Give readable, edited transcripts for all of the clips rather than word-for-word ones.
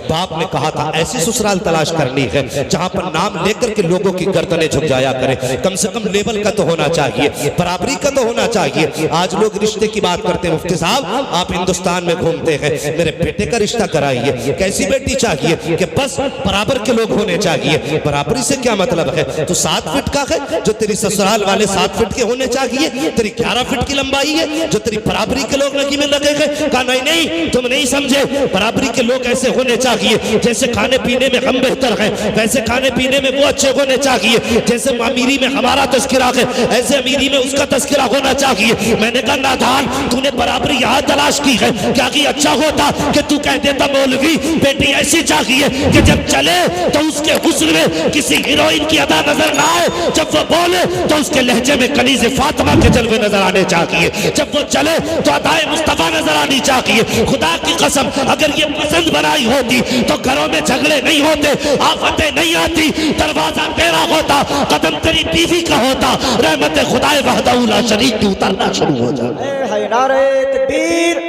बाप ने कहा था ऐसी ससुराल तलाश करनी है जहां पर नाम लेकर के लोगों की गर्दनें झुक जाया करे, कम से कम लेवल का तो होना चाहिए, बराबरी का तो होना चाहिए। आज लोग रिश्ते की बात करते हैं, मुफ्ती साहब आप हिंदुस्तान में घूमते हैं, मेरे बेटे का रिश्ता कराइए, कैसी बेटी चाहिए कि बस बराबर के लोग होने चाहिए। बराबरी से क्या मतलब है? तो 7 फीट का है जो तेरी ससुराल वाले 7 फीट के होने चाहिए, तेरी 11 फीट की लंबाई है जो तेरी बराबरी के लोग लगी में लगे गए। कहा नहीं नहीं तुम नहीं समझे, बराबरी के लोग ऐसे होने चाहिए जैसे खाने पीने में हम बेहतर हैं वैसे खाने पीने में वो अच्छे होने चाहिए, जैसे अमीरी में हमारा तस्करा है ऐसे अमीरी में उसका तस्करा होना चाहिए। मैंने कहा नादान तूने बराबरी यहाँ तलाश की है, क्या कि अच्छा होता कि तू कह देता मौलवी बेटी ऐसी चाहिए कि जब चले तो उसके हुस्न में किसी हीरोइन की अदा नजर ना आए, जब वो बोले तो उसके लहजे में कनीज़ फातिमा के जलवे नजर आने चाहिए, जब वो चले तो अदाए मुस्तफा नजर आनी चाहिए। खुदा की कसम अगर ये पसंद बनाई होती तो घरों में झगड़े नहीं होते, आफतें नहीं आती, दरवाजा तेरा होता, कदम तेरी बीवी का होता, रहमत खुदाए वहदहू ला शरीक की उतरना शुरू हो जाए। नारे तकबीर,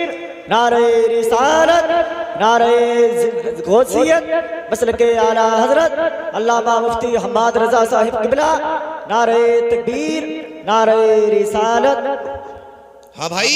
नारे रिसालत, नारे गौसियत, मसलके आला हजरत अल्लामा मुफ्ती हम्माद रजा साहिब किबला, नारे तकबीर, नारे रिसालत। हाँ भाई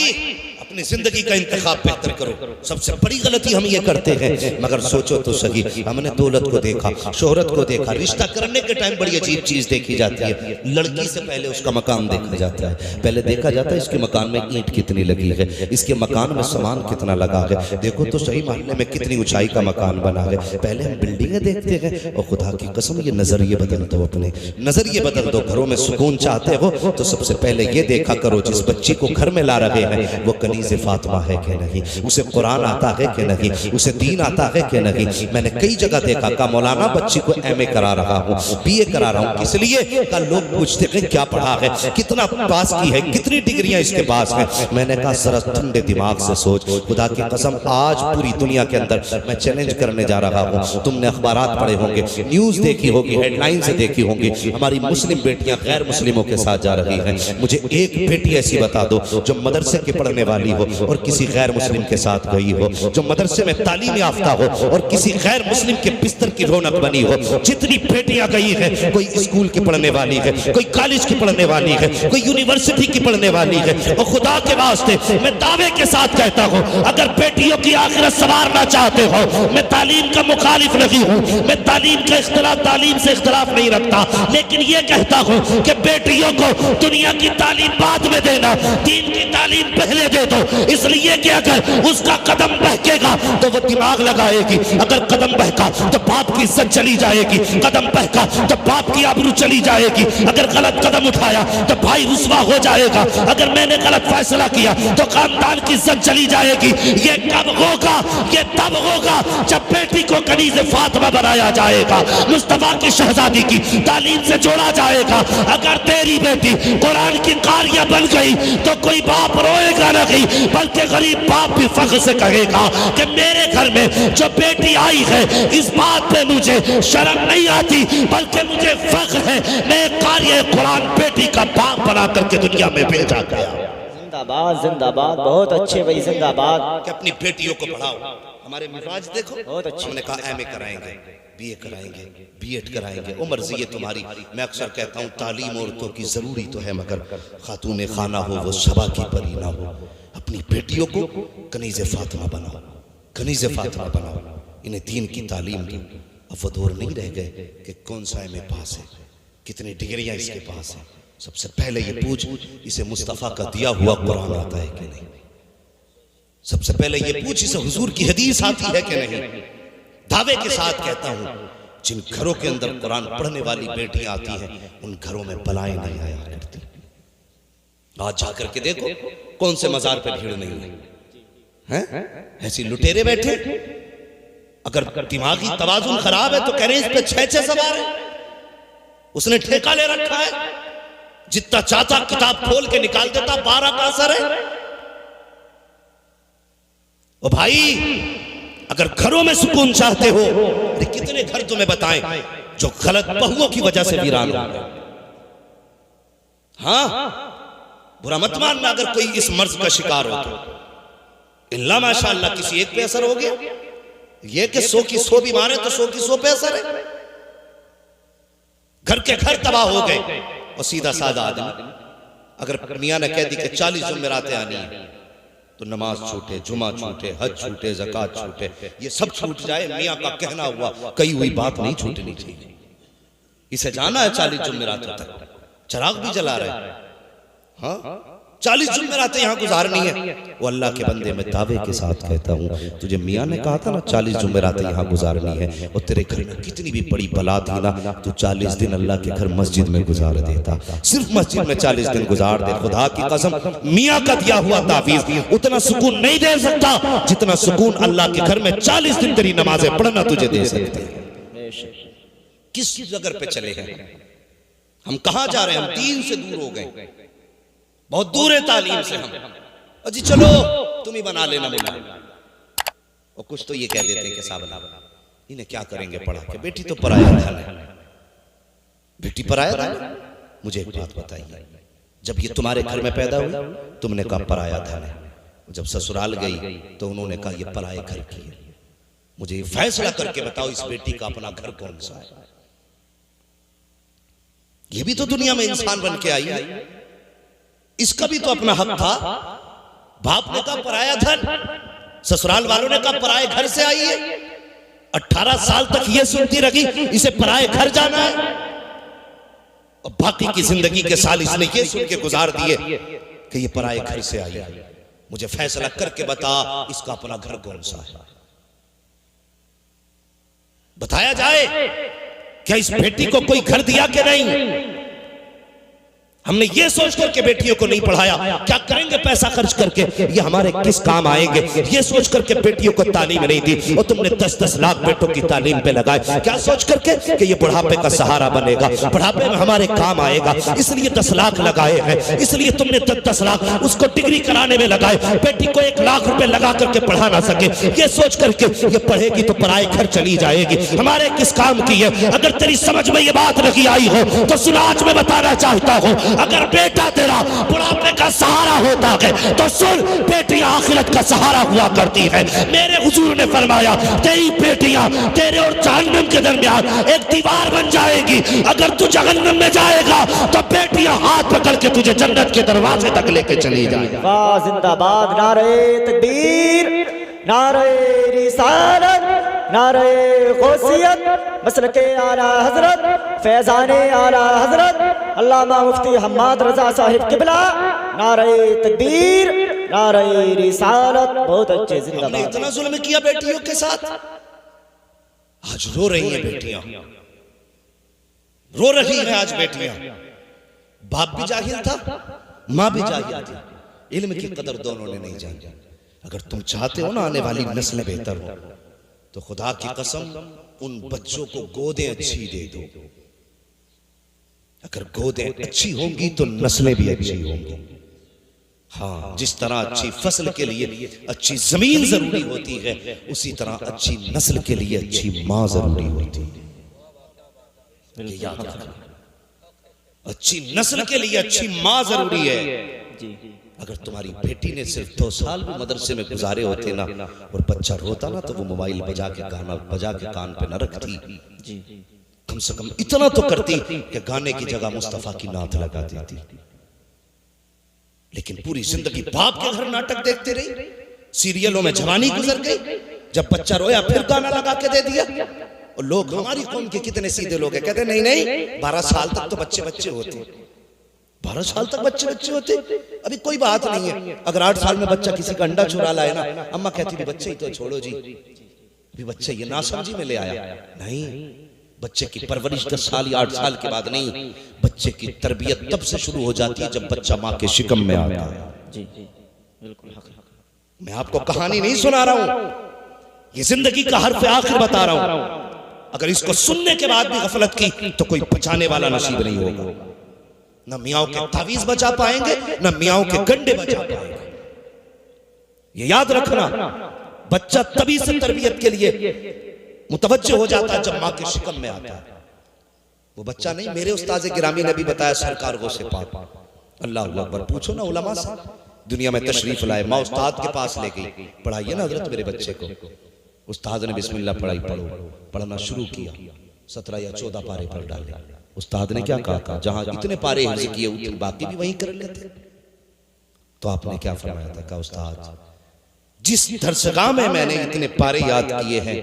अपनी जिंदगी का इंतखाब बेहतर करो। सबसे बड़ी गलती हम ये करते हैं, मगर सोचो तो सही, हमने दौलत को देखा, शोहरत को देखा, रिश्ता करने के टाइम बड़ी अजीब चीज देखी जाती है। लड़की से पहले उसका मकान देखा जाता है, पहले देखा जाता है इसके मकान में ईंट कितनी लगी है, इसके मकान में सामान कितना लगा है, देखो तो सही मोहल्ले में कितनी ऊंचाई का मकान बना है। पहले हम बिल्डिंगें देखते हैं और खुदा की कसम ये नजरिए बदल दो, अपने नजरिए बदल दो। घरों में सुकून चाहते हो तो सबसे पहले ये देखा करो जिस बच्ची को घर में ला रहे हैं वो कनीज़े फातिमा है कि नहीं, उसे कुरान आता है कि नहीं, उसे दीन आता है कि नहीं। मैंने कई जगह देखा का मौलाना बच्ची को एमए करा रहा हूँ, बीए करा रहा हूँ, किस लिए का लोग पूछते हैं क्या पढ़ा है, कितना पास की है, कितनी डिग्रियां इसके पास हैं। मैंने कहा जरा ठंडे दिमाग से सोच, खुदा की कसम आज पूरी दुनिया के अंदर मैं चैलेंज करने जा रहा हूँ। तुमने अखबारात पढ़े होंगे, न्यूज देखी होगी, हेडलाइन से देखी होंगी, हमारी मुस्लिम बेटियां गैर मुस्लिमों के साथ जा रही हैं। मुझे एक बेटी ऐसी बता दो जो मदरसे के पढ़ने वाली हो और किसी गैर मुस्लिम के साथ गई हो, जो मदरसे में तालीम याफ्ता हो और किसी गैर मुस्लिम के बिस्तर की रौनक बनी हो। जितनी बेटियां गई है, कोई स्कूल की पढ़ने वाली है, कोई कॉलेज की पढ़ने वाली है, कोई यूनिवर्सिटी की पढ़ने वाली है। और खुदा के वास्ते मैं दावे के साथ कहता हूं अगर बेटियों की आखिरत संवारना चाहते हो, मैं तालीम का मुखालिफ नहीं हूं, मैं तालीम का इख्तिलाफ तालीम से इख्तिलाफ नहीं रखता, लेकिन ये कहता हूं कि बेटियों को दुनिया की तालीम बाद में देना, दीन की तालीम पहले दे दो, इसलिए कि अगर उसका कदम बहकेगा तो वो दिमाग लगाएगी, अगर कदम बहका तो बाप की इज्जत चली जाएगी, कदम बहका तो बाप की आबरू चली जाएगी, अगर गलत कदम उठाया तो भाई रुस्वा हो जाएगा, अगर मैंने गलत फैसला किया तो खानदान की इज्जत चली जाएगी। ये कब होगा? ये तब होगा जब बेटी को कनीज़े फातिमा बनाया जाएगा, मुस्तफा की शहजादी की तालीम से जोड़ा जाएगा। अगर तेरी बेटी कुरान की कारिया बन गई तो कोई बाप रोएगा नहीं, बल्कि गरीब बाप भी फख्र से कहेगा कि मेरे घर में जो बेटी आई है इस बात पे मुझे शर्म नहीं आती, बल्कि मुझे फख्र है, मैं कार्य कुरान बेटी का बाप बना करके दुनिया में भेजा गया। जिंदाबाद जिंदाबाद, बहुत अच्छे भाई, जिंदाबाद। कि अपनी बेटियों को पढ़ाओ। हमारे मिजाज देखो, बहुत अच्छे। हमने कहा एमए कराएंगे, बीए कराएंगे, बीएड कराएंगे, वो मर्जी है तुम्हारी। मैं अक्सर कहता हूँ तालीम औरतों की जरूरी तो है, मगर खातून खाना हो वो सबा की परी ना हो। अपनी बेटियों को कनीज़े फातिमा बनाओ, कनीज़े फातिमा बनाओ, इन्हें दीन की तालीम दो। अब वो दौर नहीं रह गए कि कौन सा एमए पास है, कितनी डिग्रियां इसके पास है। सबसे पहले ये पूछ इसे मुस्तफ़ा का दिया हुआ कुरान आता है कि नहीं। सबसे पहले ये पूछ इसे हुजूर की हदीस आती है कि नहीं। दावे के साथ कहता हूं जिन घरों के अंदर कुरान पढ़ने वाली बेटियां आती हैं उन घरों में बलाएं नहीं आया करती। आज जाकर के देखो कौन से मजार पे भीड़ नहीं है, ऐसी लुटेरे बैठे। अगर दिमागी तवाजुन खराब है तो कह रहे इस पे 6-6 सवार है, उसने ठेका ले रखा है, जितना चाहता किताब खोल के निकाल देता, 12 का असर है। ओ भाई अगर घरों में सुकून चाहते हो, अरे कितने घर तुम्हें बताएं जो गलत बहुओं की वजह से वीरान हो गए। हाँ बुरा मत मानना अगर कोई इस मर्ज का शिकार हो तो, इल्ला माशाअल्लाह किसी एक पे असर हो गया, ये कि 100 की 100 बीमार है तो 100 की 100 पे असर है। घर के घर तबाह हो गए। और सीधा साधा आदमी अगर मियाँ ने कह दी कि 40 जुमेरातें आनी है तो नमाज छूटे, जुमा छूटे, हज छूटे, ज़कात छूटे, ये सब छूट जाए। मियाँ का कहना हुआ कही हुई बात नहीं छूटनी चाहिए। इसे जाना है 40 जुमेरातों तक, चिराग भी जला रहा है। हाँ 40 जुमेरातें यहाँ गुजारनी है। वो अल्लाह के बंदे में दावे के साथ कहता हूँ, तुझे मियाँ ने कहा था ना 40 जुमेरातें यहाँ गुजारनी है, और तेरे घर में कितनी भी बड़ी बला थी ना, तो 40 दिन अल्लाह के घर मस्जिद में गुजार देता। सिर्फ मस्जिद में 40 दिन गुजार दे, खुदा की कसम मियाँ का दिया हुआ तावीज़ उतना सुकून नहीं दे सकता जितना सुकून अल्लाह के घर में 40 दिन तेरी नमाजें पढ़ना तुझे दे सकते हैं। किस जगह पे चले हैं हम, कहाँ जा रहे हैं हम? दीन से दूर हो गए, बहुत दूर है तालीम से हम। अजी चलो तुम ही बना लेना मुला। और कुछ तो ये कह देते हैं कि साहब इन्हें क्या करेंगे पढ़ा के, बेटी तो पराया धन है, बेटी पराया धन है। मुझे एक बात बताइए, जब ये तुम्हारे घर में पैदा हुई तुमने कहा पराया धन है, जब ससुराल गई तो उन्होंने कहा ये पराए घर की है। मुझे ये फैसला करके बताओ इस बेटी का अपना घर कौन सा है? ये भी तो दुनिया में इंसान बन के आई है, इसका भी तो अपना हक था। बाप ने कहा पराया धन, ससुराल वालों ने कहा पराए घर से आई है। 18 साल तक ये सुनती रही इसे पराए घर जाना है, और बाकी की जिंदगी के साल इसने ये सुन के गुजार दिए कि ये पराए घर से आई है। मुझे फैसला करके बता इसका अपना घर कौन सा है, बताया जाए। क्या इस बेटी को कोई घर दिया कि नहीं? हमने ये सोच करके बेटियों को नहीं पढ़ाया, क्या करेंगे पैसा खर्च करके, ये हमारे किस काम आएंगे, ये सोच करके बेटियों को तालीम नहीं दी। और तुमने 10-10 लाख बेटों की तालीम पे लगाए, क्या सोच करके कि ये बुढ़ापे का सहारा बनेगा, बुढ़ापे में हमारे काम आएगा, इसलिए 10 लाख लगाए हैं। इसलिए तुमने 10 लाख उसको डिग्री कराने में लगाए, बेटी को 1 लाख रुपए लगा करके पढ़ा ना सके, ये सोच करके ये पढ़ेगी तो पराए घर चली जाएगी, हमारे किस काम की है। अगर तेरी समझ में ये बात नहीं आई हो तो सुन, आज मैं बताना चाहता हूँ, अगर बेटा तेरा बुढ़ापे का सहारा होता है तो सुन, बेटियां आखिरत का सहारा हुआ करती है। मेरे हुजूर ने फरमाया तेरी बेटियां तेरे और जहन्नम के दरमियान एक दीवार बन जाएगी। अगर तू जहन्नम में जाएगा तो बेटियां हाथ पकड़ के तुझे जन्नत के दरवाजे तक लेके चली जाएगी। वाह जिंदाबाद, नारे तकबीर, नारे रिसालत, नारे गौसियत, मसलके आला हजरत, फैजाने आला हजरत अल्लामा मुफ्ती हम्माद रजा साहिब किबला, नारे तकबीर, नारे रिसालत। बहुत अच्छे, जिंदाबाद। हमने इतना जुल्म किया बेटियों के साथ, आज रो रही हैं बेटियां, रो रही हैं आज बेटियां। बाप भी जाहिल था, माँ भी जाहिल थी, इल्म की कदर दोनों ने नहीं जानी। अगर तुम चाहते हो ना आने वाली नस्लें बेहतर हो तो खुदा की कसम उन बच्चों को गोदें अच्छी दे दो। अगर गोदें अच्छी होंगी तो नस्लें भी अच्छी होंगी। हाँ, जिस तरह अच्छी फसल के लिए अच्छी जमीन जरूरी होती है, उसी तरह अच्छी नस्ल के लिए अच्छी माँ जरूरी होती है। ये याद रखना, अच्छी नस्ल के लिए अच्छी माँ जरूरी है। अगर तुम्हारी बेटी ने सिर्फ 2 साल भी मदरसे में गुजारे होते ना, और बच्चा रोता ना, तो वो मोबाइल बजा के गाना बजा के कान पे न रखती, कम से कम इतना तो करती कि गाने की जगह मुस्तफा की नात लगा देती। लेकिन पूरी जिंदगी बाप के घर नाटक देखते रही, सीरियलों में जवानी गुजर गई, जब बच्चा रोया फिर गाना लगा के दे दिया। और लोग, हमारी कौम के कितने सीधे लोग हैं, कहते नहीं नहीं 12 साल तक तो बच्चे बच्चे होते, 12 साल तक बच्चे बच्चे होते, अभी कोई बात नहीं है। अगर 8 साल में बच्चा किसी का अंडा चुरा लाए ना, अम्मा कहती थी बच्चे ही तो छोड़ो जी, अभी बच्चे ये नासमझी में ले आया। नहीं, बच्चे की परवरिश 10 साल या 8 साल के बाद नहीं, बच्चे की तरबियत तब से शुरू हो जाती है जब बच्चा माँ के शिकम में आता है। जी जी बिल्कुल। मैं आपको कहानी नहीं सुना रहा हूं, ये जिंदगी का हर्फ आखिर बता रहा हूं। अगर इसको सुनने के बाद भी गफलत की तो कोई बचाने वाला नसीब नहीं होगा। न मियाओं के तावीज बचा पाएंगे, न मियाओं के गंडे बचा पाएंगे। ये याद रखना, बच्चा तभी से तरबियत के लिए मुतवज्जो हो जाता है जब माँ के शिकम में आता है। वो बच्चा नहीं, मेरे उस्ताद गिरामी ने भी बताया, सरकार गो से पाक, अल्लाह अकबर। पूछो ना उलमा साहब, दुनिया में तशरीफ लाए, माँ उस्ताद के पास ले गई, पढ़ाइए ना हजरत मेरे बच्चे को। उस्ताद ने बिस्मिल्लाह पढ़ाई, पढ़ो, पढ़ना शुरू किया, 17 या 14 पारे पढ़ डाले। उस्ताद ने क्या कहा, जहां इतने पारे हिफ्ज़ किए उतने बाकी भी वहीं कर लेते। तो आपने क्या फरमाया था, कहा उस्ताद जिस दरसगाह में मैंने इतने पारे याद किए हैं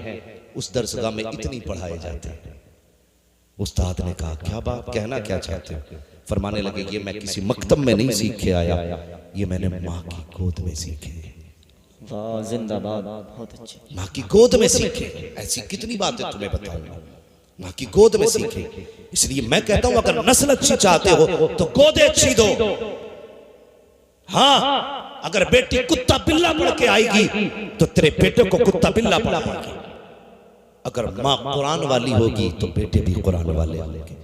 उस दरसगाह में इतनी पढ़ाए जाते हैं। उस्ताद ने कहा क्या बात, कहना क्या चाहते हो? फरमाने लगे ये मैं किसी मकतब में नहीं सीख के आया, ये मैंने माँ की गोद में सीखे। वाह जिंदाबाद, बहुत अच्छे। माँ की गोद में सीखे। ऐसी कितनी बातें तुम्हें बताऊंगा, माँ की गोद में सीखे। इसलिए मैं कहता हूं अगर नस्ल अच्छी चाहते हो तो गोदे अच्छी दो। हाँ, अगर बेटी कुत्ता बिल्ला पढ़ के आएगी तो तेरे बेटे को कुत्ता बिल्ला पढ़ाएगी। अगर माँ कुरान वाली होगी तो बेटे भी कुरान वाले होंगे।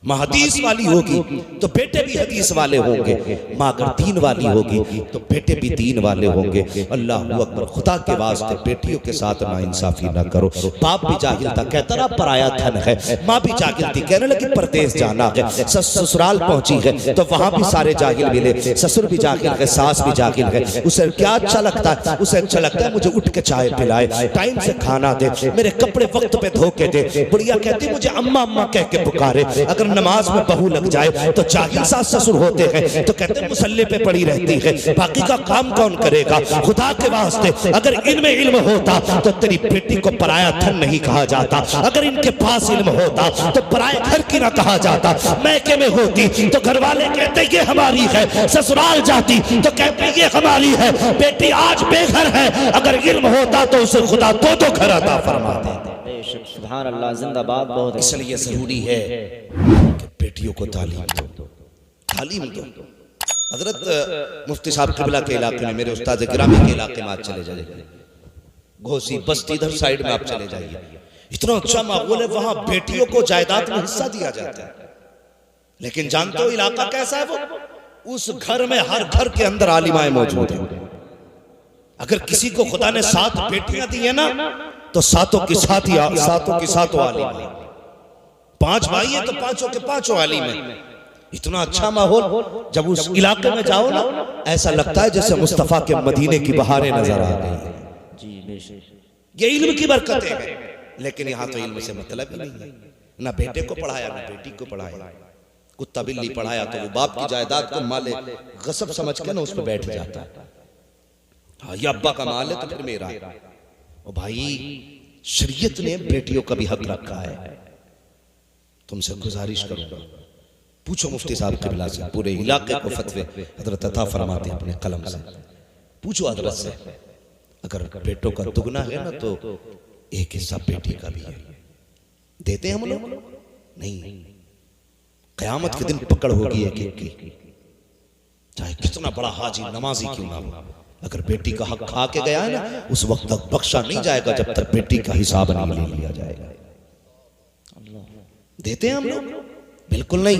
माँ हदीस वाली होगी तो बेटे भी हदीस वाले होंगे। माँ अगर दीन वाली होगी तो बेटे भी दीन वाले होंगे। अल्लाह अकबर। खुदा के वास्ते बेटियों के साथ नाइंसाफी ना करो। बाप भी जाहिल था, कहता रहा पराया धन है। माँ भी जाहिल थी, कहने लगी परदेश जाना है। ससुराल पहुंची है तो वहां भी सारे जाहिल मिले। ससुर भी जाहिल है, सास भी जाहिल है। उसे क्या अच्छा लगता है? उसे अच्छा लगता है मुझे उठ के चाय पिलाए, टाइम से खाना दे, मेरे कपड़े वक्त पे धो के दे। बुढ़िया कहती मुझे अम्मा अम्मा कह के पुकारे। अगर नमाज में बहू लग जाए तो जाहिल सास ससुर होते हैं तो कहते मुसल्ले पे पड़ी रहती है, बाकी का काम कौन करेगा? खुदा के वास्ते अगर इनमें इल्म होता तो तेरी बेटी को पराया धन नहीं कहा जाता। अगर इनके पास इल्म होता तो पराए घर की ना कहा जाता। मैके में होती तो घर वाले कहते ये हमारी है, ससुराल जाती तो कहते ये हमारी है। बेटी आज बेघर है, अगर इल्म होता तो उसे खुदा दो घर अता फरमा देता। सुभान अल्लाह, जिंदाबाद, बहुत। इसलिए जरूरी है कि बेटियों को तालीम दो, तालीम दो। हजरत मुफ्ती साहब किबला के इलाके में, मेरे उस्ताद गिरामी के इलाके में आज चले जाइए, घोसी बस्ती इधर साइड में आप चले जाइए, इतना अच्छा माहौल है। वहां बेटियों को जायदाद में हिस्सा दिया जाता है। लेकिन जानते हो इलाका कैसा है? वो उस घर में हर घर के अंदर आलिमाएं मौजूद है। अगर किसी को खुदा ने 7 बेटियां दी है ना तो सातों की सातों आलिम है। 5 भाई है तो पांचों के पांचों आलिम है। इतना अच्छा माहौल, जब उस इलाके में जाओ ना ऐसा लगता है जैसे मुस्तफा के मदीने की बहारें नजर आ गई। ये इल्म की बरकतें हैं। लेकिन यहाँ तो इल्म से मतलब ही नहीं है। ना बेटे को पढ़ाया ना बेटी को पढ़ाया। कुत्ता बिल्ली पढ़ाया तो वो बाप की जायदाद को माले गसब समझ के ना उस पर बैठ जाता है। हाँ, ये अब्बा का माल है तो फिर मेरा। ओ भाई, शरीयत ने बेटियों का भी हक रखा है। तुमसे गुजारिश करूंगा, पूछो मुफ्ती साहब किबला से, पूरे इलाके को फतवे हजरत अता फरमाते हैं अपने कलम से। पूछो हजरत से, अगर बेटों का दुगना है ना तो एक हिस्सा बेटी का भी है। देते हैं हम लोग? नहीं। कयामत के दिन पकड़ होगी एक एक की, चाहे कितना बड़ा हाजी नमाजी क्यों ना हो। अगर बेटी का हक खा के गया है ना उस वक्त तक बख्शा नहीं जाएगा जब तक बेटी का हिसाब नहीं ले लिया जाएगा। देते हैं हम लोग? बिल्कुल नहीं।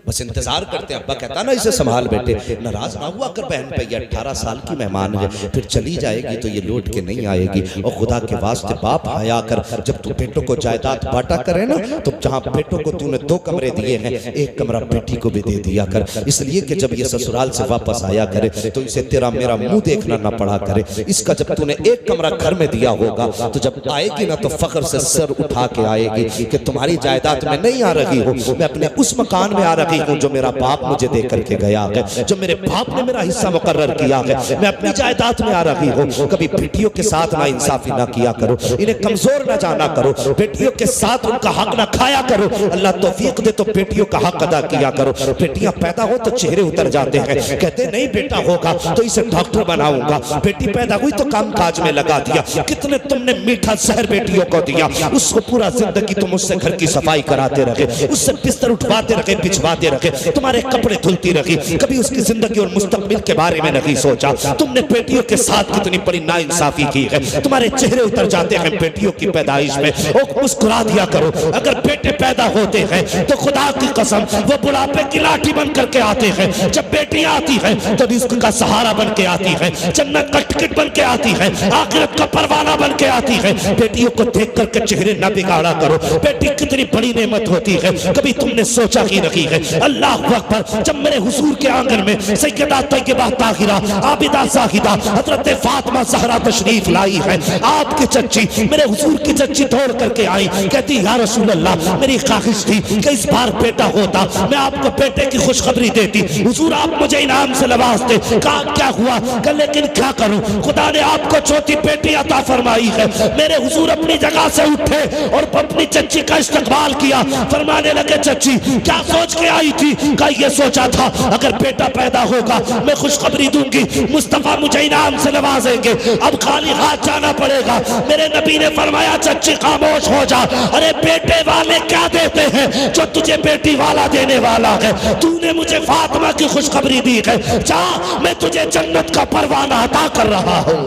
बस इंतजार करते हैं। अब्बा कहता ना इसे संभाल बेटे, नाराज ना हुआ कर बहन पे, ये 18 साल की मेहमान है, फिर चली जाएगी तो ये लौट के नहीं आएगी। और खुदा के वास्ते बाप हया कर, जब तू बेटों को जायदाद बांटा करे ना तो जहां बेटों को तूने 2 कमरे दिए हैं, एक कमरा बेटी को भी दे दिया कर। इसलिए कि जब ये ससुराल से वापस आया करे तो इसे तेरा मेरा मुंह देखना ना पड़ा करे। इसका जब तूने 1 कमरा घर में दिया होगा तो जब आएगी ना तो फख्र से सर उठा के आएगी कि तुम्हारी जायदाद में नहीं आ रही हो, मैं अपने उस मकान में आ रही हूं जो मेरा बाप मुझे दे करके गया है, जो मेरे बाप ने मेरा हिस्सा मुकर्रर किया है। मैं अपनी जायदाद में आ रही हूं। कभी बेटियों के साथ ना इंसाफी ना किया करो, इन्हें कमजोर ना जाना करो, बेटियों के साथ उनका हक ना खाया करो। अल्लाह तौफीक दे तो बेटियों का हक अदा किया करो। बेटियां पैदा हो तो चेहरे उतर जाते हैं, कहते नहीं बेटा होगा तो इसे डॉक्टर बनाऊंगा। बेटी पैदा हुई तो काम काज में लगा दिया। कितने तुमने मीठा जहर बेटियों को दिया, उसको पूरा जिंदगी तुम उससे घर की सफाई कराते रहे, उससे बिस्तर उठवाते रहे, बिछवाते रहे, तुम्हारे कपड़े धुलती रही, कभी उसकी जिंदगी और मुस्तकबिल के बारे में नहीं सोचा। तुमने बेटियों के साथ कितनी बड़ी नाइंसाफी की है। तुम्हारे चेहरे उतर जाते हैं बेटियों की पैदाइश में, और मुस्कुरा दिया करो। अगर बेटे पैदा होते हैं तो खुदा की कसम वो बुढ़ापे की लाठी बन करके आते हैं। जब बेटियां आती हैं तो रिस्क का सहारा बन के आती है, जन्नत का टिकट बन के आती है, आखिरत का परवाना बन के आती है। बेटियों को देख करके चेहरे न बिगाड़ा करो। बेटी कितनी बड़ी नेमत होती है, कभी तुमने सोचा ही नहीं है। अल्लाह अकबर। जब मेरे हुजूर के आंगन में सैयदा तैयबा ताहिरा आबिदा जाहिदा हजरत फातिमा ज़हरा तशरीफ लाई है, आपकी चच्ची मेरे हुजूर की चच्ची दौड़ करके आई, कहती या रसूल अल्लाह मेरी ख्वाहिश थी कि इस बार बेटा होता, मैं आपको बेटे की खुशखबरी देती, हुजूर आप मुझे इनाम से नवाजते। कहा क्या हुआ? कहा लेकिन क्या करूं, खुदा ने आपको चौथी बेटी अता फरमाई है। मेरे हुजूर अपनी जगह से उठे और अपनी चच्ची का इस्तकबाल किया, फरमाने लगे चच्ची क्या सोच के आई थी? कहा ये सोचा था अगर बेटा पैदा होगा मैं खुशखबरी दूंगी, मुस्तफा मुझे इनाम से नवाजेंगे, अब खाली हाथ जाना पड़ेगा। मेरे नबी ने फरमाया चच्ची खामोश हो जा, अरे बेटे वाले क्या देते हैं जो तुझे बेटी वाला देने वाला है? तूने मुझे फातिमा की खुशखबरी दी है, जा मैं तुझे जन्नत का परवाना अता कर रहा हूँ।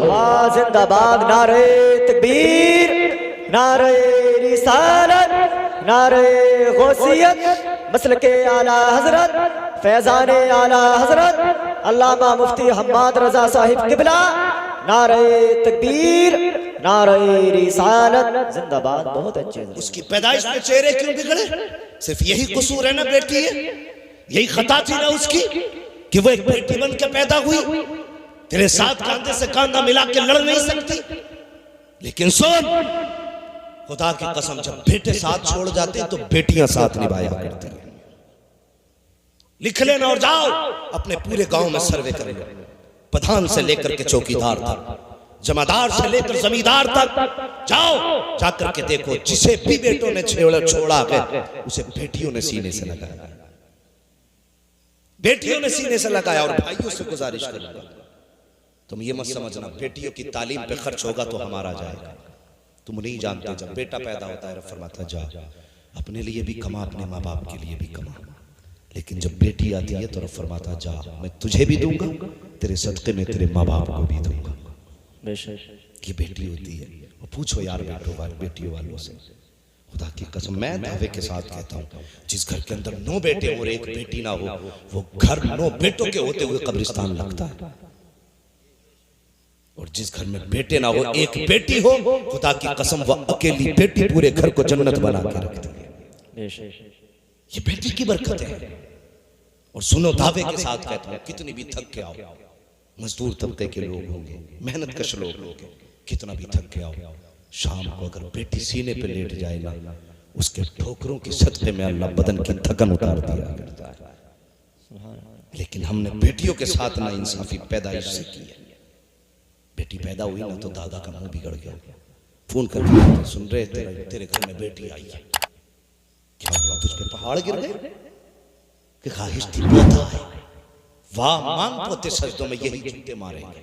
जिंदाबाद, नारे तकबीर, नारे रिसालत, नारे गौसियत, मसलके आला हजरत, फैजाने आला हजरत अल्लामा मुफ्ती हम्माद रजा साहिब किबला, नारे तकबीर, नारे रिसालत, जिंदाबाद। बहुत अच्छे। उसकी पैदाइश में चेहरे क्यों बिगड़े? सिर्फ यही कसूर है ना बेटी है, यही खता थी ना उसकी कि वो एक बेटी बन के पैदा हुई, तेरे साथ कांधे से कांधा मिला के लड़ नहीं सकती। लेकिन सुन, खुदा की कसम जब बेटे साथ छोड़ जाते हैं तो बेटियां साथ निभाया करती हैं। लिख लेना और जाओ अपने पूरे गांव में सर्वे कर लो, प्रधान से लेकर के चौकीदार तक, जमादार से लेकर जमींदार तक जाओ, जाकर के देखो जिसे भी बेटों ने छोड़ा है उसे बेटियों ने सीने से लगाया, बेटियों ने सीने से लगाया। और भाइयों से गुजारिश करूंगा तुम ये मत समझना बेटियों की तालीम पे खर्च होगा तो हमारा जाएगा, तुम नहीं जानते जब बेटा पैदा होता है फरमाता जा अपने लिए भी कमा, अपने माँ बाप के लिए भी कमा, लेकिन जब बेटी आती है तो रब फरमाता जा मैं तुझे भी दूंगा, तेरे सदके में तेरे माँ बाप को भी दूंगा। ये बेटी होती है। और पूछो यार बेटियों वालों से, खुदा की कसम मैं दावे के साथ कहता हूँ जिस घर के अंदर 9 बेटे और 1 बेटी ना हो वो घर 9 बेटों के होते हुए कब्रिस्तान लगता है, और जिस घर में बेटे ना हो 1 बेटी हो, खुदा की कसम वह अकेली बेटी पूरे घर को जन्नत बना के रखती है। ये बेटी की बरकत है। और सुनो दावे के साथ कहता हूँ कितनी भी थक के आओ, मजदूर तबके के लोग होंगे, मेहनत कश लोग होंगे, कितना भी थक के आओ, शाम को अगर बेटी सीने पे लेट जाए ना उसके ठोकरों के सदके में अल्लाह बदन की थकन उतार दिया करता है। लेकिन हमने बेटियों के साथ ना इंसाफी पैदाइश से की है। बेटी पैदा हुई ना तो दादा का मुंह बिगड़ गया, फोन करके सुन रहे तेरे घर में बेटी आई है, क्या हुआ तुझ पे पहाड़ गिर गए कि ख्वाहिश थी पोता है, वाह मांग पोते सजदों में यही जूते मारेंगे।